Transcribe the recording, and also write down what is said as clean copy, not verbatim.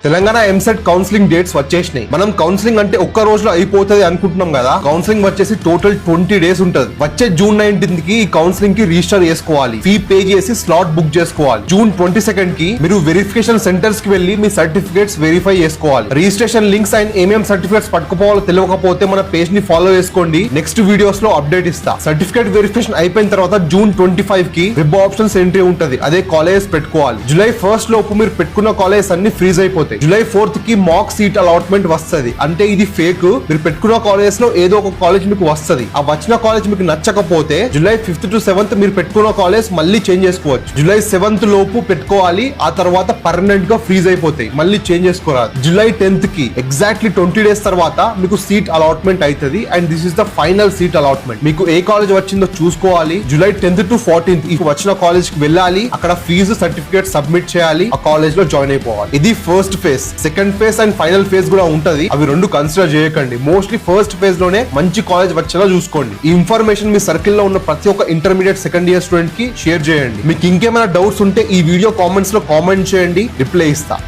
Telangana EAMCET counselling dates వచ్చేసినాయి. మనం counselling అంటే ఒక్క రోజులో అయిపోతుంది అనుకుంటున్నాం కదా. కౌన్సిలింగ్ వచ్చేసి టోటల్ 20 డేస్ ఉంటుంది. వచ్చే జూన్ 19 కి ఈ కౌన్సిలింగ్ కి రిజిస్టర్ చేసుకోవాలి. ఫీ పే చేసి స్లాట్ బుక్ చేసుకోవాలి. జూన్ 22 కి మీరు వెరిఫికేషన్ సెంటర్స్ కి వెళ్లి మీ సర్టిఫికేట్స్ వెరిఫై చేసుకోవాలి. రిజిస్ట్రేషన్ లింక్స్ అండ్ ఏమేం సర్టిఫికేట్స్ పట్టుకుపోవాలో తెలియకపోతే మన పేజ్ ని ఫాలో చేసుకోండి. నెక్స్ట్ వీడియోస్ లో అప్డేట్ ఇస్తా. సర్టిఫికేట్ వెరిఫికేషన్ అయిపోయిన తర్వాత జూన్ 25 కి వెబ్ ఆప్షన్స్ ఎంట్రీ ఉంటది. అదే కాలేజ్ పెట్టుకోవాలి. జూలై 1 లోపు మీరు పెట్టుకున్న కాలేజ్ అన్ని ఫ్రీజ్ అయిపోతాయి. జూలై 4 కి మాక్ సీట్ అలాట్మెంట్ వస్తది. అంటే ఇది ఫేక్. మీరు పెట్టుకున్న కాలేజ్ లో ఏదో ఒక కాలేజ్ మీకు వస్తది. ఆ వచ్చిన కాలేజ్ మీకు నచ్చకపోతే జూలై 5th to 7th మీరు పెట్టుకున్న కాలేజ్ మళ్ళీ చేంజ్ చేసుకోవచ్చు. జూలై 7th లోపు పెట్టుకోవాలి. ఆ తర్వాత పర్మనెంట్ గా ఫ్రీజ్ అయిపోతాయి. మళ్ళీ చేంజ్ చేసుకోరాదు. జూలై 10th కి ఎగ్జాక్ట్లీ 20 డేస్ తర్వాత మీకు సీట్ అలాట్మెంట్ అవుతుంది. And this is the final seat allotment. మీకు ఏ కాలేజ్ వచ్చిందో చూసుకోవాలి. జూలై 10th to 14th ఈ వచ్చిన కాలేజ్ కి వెళ్ళాలి. అక్కడ ఫీజు సర్టిఫికేట్ సబ్మిట్ చేయాలి. ఆ కాలేజ్ లో జాయిన్ అయిపోవాలి. ఇది first phase. Second phase and final phase కూడా ఉంటది. అవి రెండు కన్సిడర్ చేయకండి. మోస్ట్లీ ఫస్ట్ ఫేజ్ లోనే మంచి కాలేజ్ వచ్చేలా చూసుకోండి. ఈ ఇన్ఫర్మేషన్ మీ సర్కిల్ లో ఉన్న ప్రతి ఒక్క ఇంటర్మీడియట్ సెకండ్ ఇయర్ స్టూడెంట్ కి షేర్ చేయండి. మీకు ఇంకేమైనా డౌట్స్ ఉంటే ఈ వీడియో కామెంట్స్ లో కామెంట్ చేయండి. రిప్లై ఇస్తా.